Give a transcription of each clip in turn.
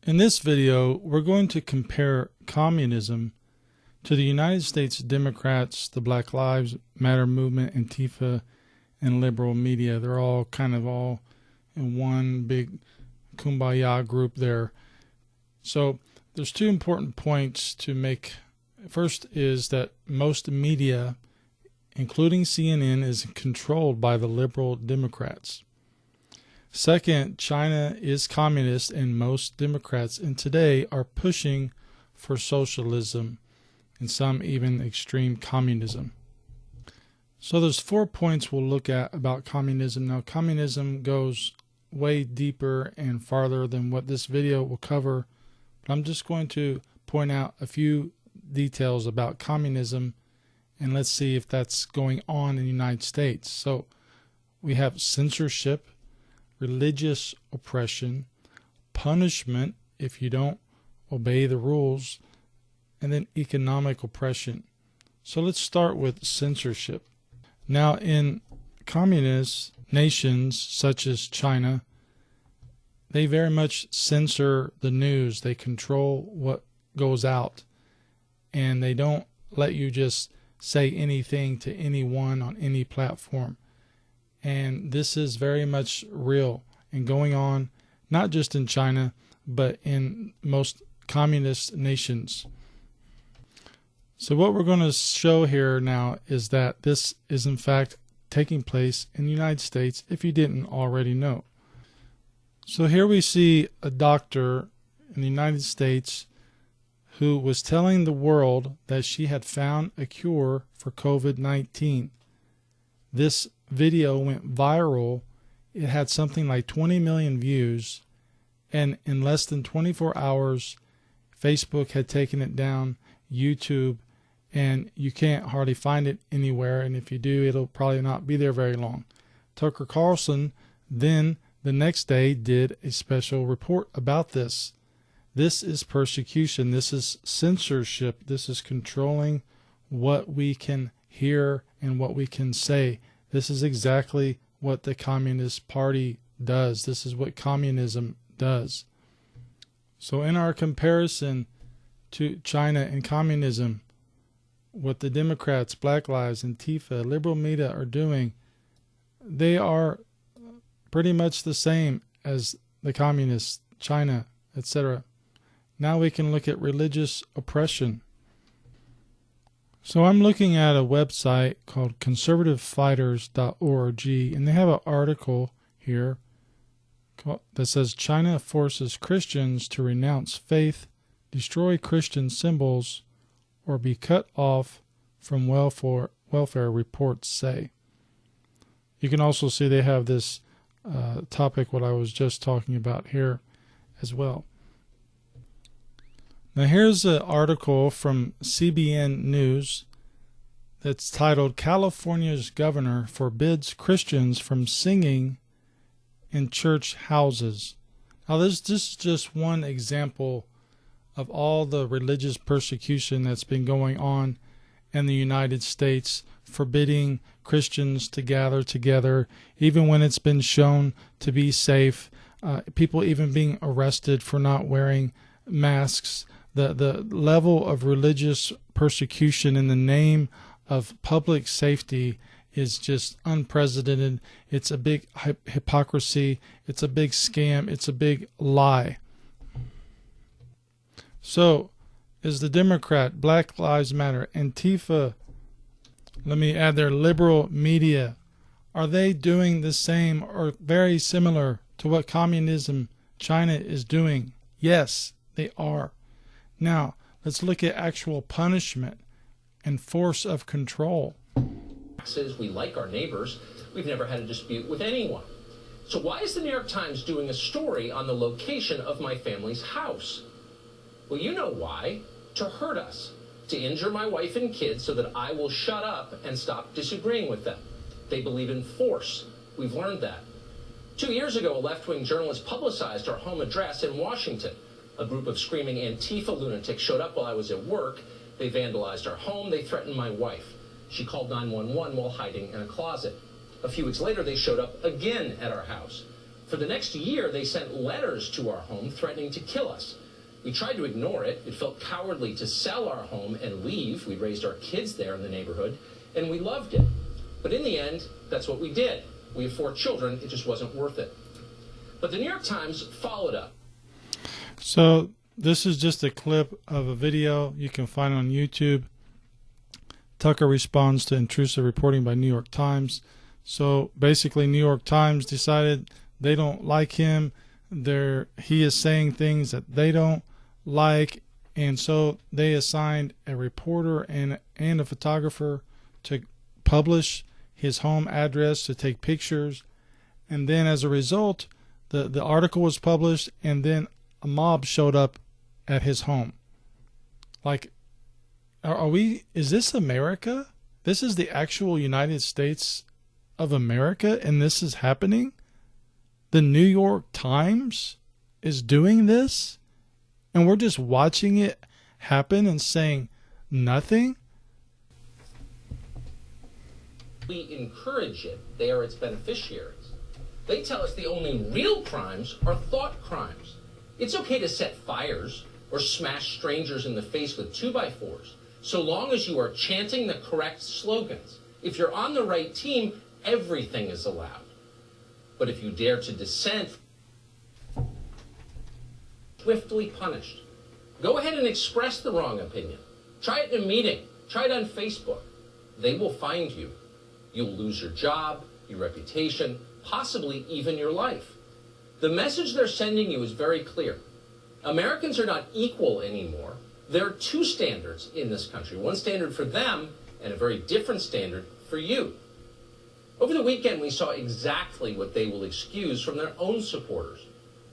In this video, we're going to compare communism to the United States Democrats, the Black Lives Matter movement, Antifa, and liberal media. They're all in one big kumbaya group there. So there's two important points to make. First is that most media, including CNN, is controlled by the liberal Democrats. Second, China is communist, and most Democrats in today are pushing for socialism and some even extreme communism. So there's 4 points we'll look at about communism. Now, communism goes way deeper and farther than what this video will cover, but I'm just going to point out a few details about communism, and let's see if that's going on in the United States. So we have censorship, religious oppression, punishment if you don't obey the rules, and then economic oppression. So let's start with censorship. Now, in communist nations such as China, they very much censor the news. They control what goes out, and they don't let you just say anything to anyone on any platform. And this is very much real and going on, not just in China, but in most communist nations. So what we're going to show here now is that this is in fact taking place in the United States, if you didn't already know. So here we see a doctor in the United States who was telling the world that she had found a cure for COVID-19. This video went viral. It had something like 20 million views, and in less than 24 hours, Facebook had taken it down, YouTube, and you can't hardly find it anywhere, and if you do, it'll probably not be there very long. Tucker Carlson then the next day did a special report about this. This is persecution. This is censorship. This is controlling what we can hear and what we can say. This is exactly what the Communist Party does. This is what communism does. So in our comparison to China and communism, what the Democrats, Black Lives, Antifa, liberal media are doing, they are pretty much the same as the communists, China, etc. Now we can look at religious oppression. So I'm looking at a website called conservativefighters.org, and they have an article here that says China forces Christians to renounce faith, destroy Christian symbols, or be cut off from welfare, reports say. You can also see they have this topic, what I was just talking about here as well. Now here's an article from CBN News that's titled, California's Governor Forbids Christians from Singing in Church Houses. Now this is just one example of all the religious persecution that's been going on in the United States, forbidding Christians to gather together, even when it's been shown to be safe. People even being arrested for not wearing masks. The level of religious persecution in the name of public safety is just unprecedented. It's a big hypocrisy. It's a big scam. It's a big lie. So, is the Democrat, Black Lives Matter, Antifa, let me add their liberal media, are they doing the same or very similar to what communism China is doing? Yes, they are. Now, let's look at actual punishment and force of control. We like our neighbors. We've never had a dispute with anyone. So why is the New York Times doing a story on the location of my family's house? Well, you know why. To hurt us. To injure my wife and kids so that I will shut up and stop disagreeing with them. They believe in force. We've learned that. 2 years ago, a left-wing journalist publicized our home address in Washington. A group of screaming Antifa lunatics showed up while I was at work. They vandalized our home. They threatened my wife. She called 911 while hiding in a closet. A few weeks later, they showed up again at our house. For the next year, they sent letters to our home threatening to kill us. We tried to ignore it. It felt cowardly to sell our home and leave. We raised our kids there in the neighborhood, and we loved it. But in the end, that's what we did. We have 4 children. It just wasn't worth it. But the New York Times followed up. So this is just a clip of a video you can find on YouTube. Tucker responds to intrusive reporting by New York Times. So basically, New York Times decided they don't like him. He is saying things that they don't like, and so they assigned a reporter and a photographer to publish his home address, to take pictures. And then as a result, the article was published, and then a mob showed up at his home. Like, is this America? This is the actual United States of America, and this is happening? The New York Times is doing this, and we're just watching it happen and saying nothing? We encourage it. They are its beneficiaries. They tell us the only real crimes are thought crimes. It's okay to set fires or smash strangers in the face with 2x4s, so long as you are chanting the correct slogans. If you're on the right team, everything is allowed. But if you dare to dissent, swiftly punished. Go ahead and express the wrong opinion. Try it in a meeting. Try it on Facebook. They will find you. You'll lose your job, your reputation, possibly even your life. The message they're sending you is very clear. Americans are not equal anymore. There are 2 standards in this country. One standard for them and a very different standard for you. Over the weekend, we saw exactly what they will excuse from their own supporters.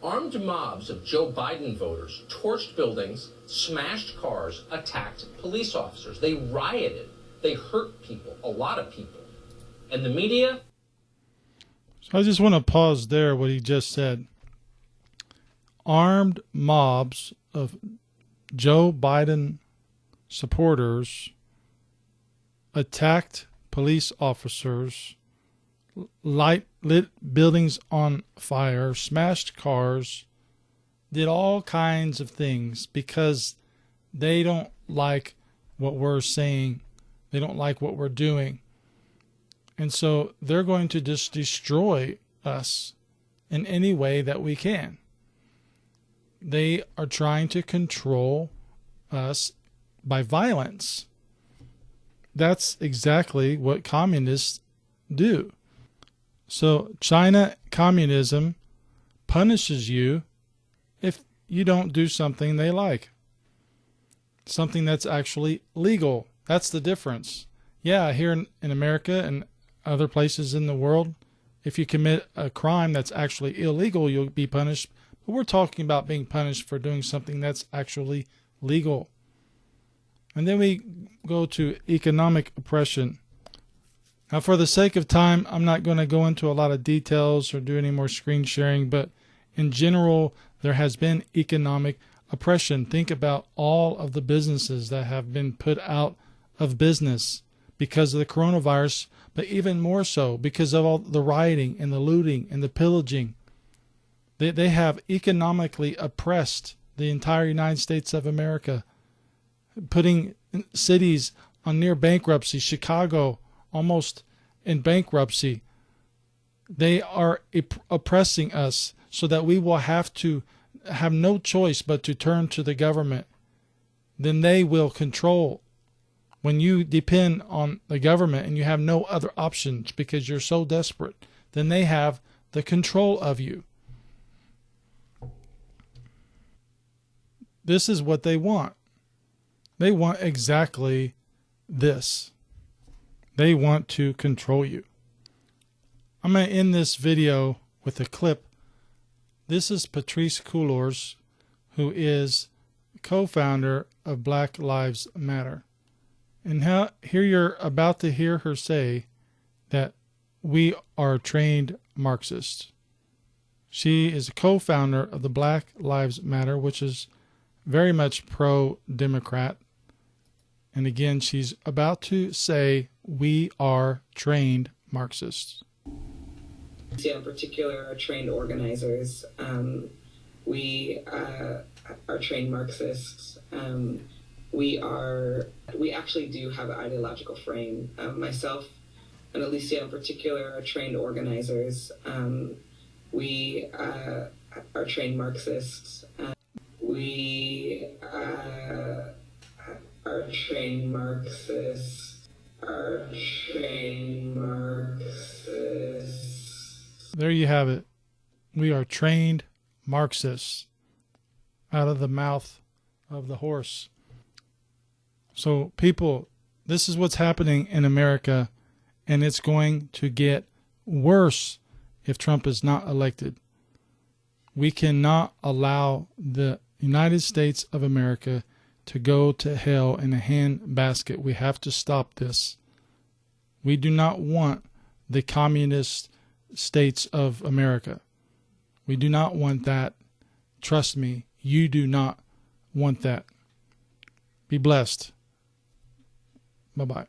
Armed mobs of Joe Biden voters torched buildings, smashed cars, attacked police officers. They rioted. They hurt people, a lot of people. And the media? So I just want to pause there, what he just said. Armed mobs of Joe Biden supporters attacked police officers, lit buildings on fire, smashed cars, did all kinds of things because they don't like what we're saying. They don't like what we're doing. And so they're going to just destroy us in any way that we can. They are trying to control us by violence. That's exactly what communists do. So China communism punishes you if you don't do something they like. Something that's actually legal. That's the difference. Yeah, here in America and other places in the world, if you commit a crime that's actually illegal, you'll be punished. But we're talking about being punished for doing something that's actually legal. And then we go to economic oppression. Now, for the sake of time, I'm not going to go into a lot of details or do any more screen sharing, but in general, there has been economic oppression. Think about all of the businesses that have been put out of business because of the coronavirus, but even more so because of all the rioting and the looting and the pillaging. They have economically oppressed the entire United States of America, putting cities on near bankruptcy, Chicago almost in bankruptcy. They are oppressing us so that we will have no choice but to turn to the government. Then they will control. When you depend on the government and you have no other options because you're so desperate, then they have the control of you. This is what they want. They want exactly this. They want to control you. I'm going to end this video with a clip. This is Patrisse Cullors, who is co-founder of Black Lives Matter. And here you're about to hear her say that we are trained Marxists. She is a co-founder of the Black Lives Matter, which is very much pro-Democrat. And again, she's about to say we are trained Marxists. In particular, are trained organizers. We are trained Marxists. We actually do have an ideological frame. Myself and Alicia in particular are trained organizers. We are trained Marxists. We are trained Marxists. Are trained Marxists. There you have it. We are trained Marxists, out of the mouth of the horse. So people, this is what's happening in America, and it's going to get worse if Trump is not elected. We cannot allow the United States of America to go to hell in a handbasket. We have to stop this. We do not want the communist states of America. We do not want that. Trust me, you do not want that. Be blessed. Bye-bye.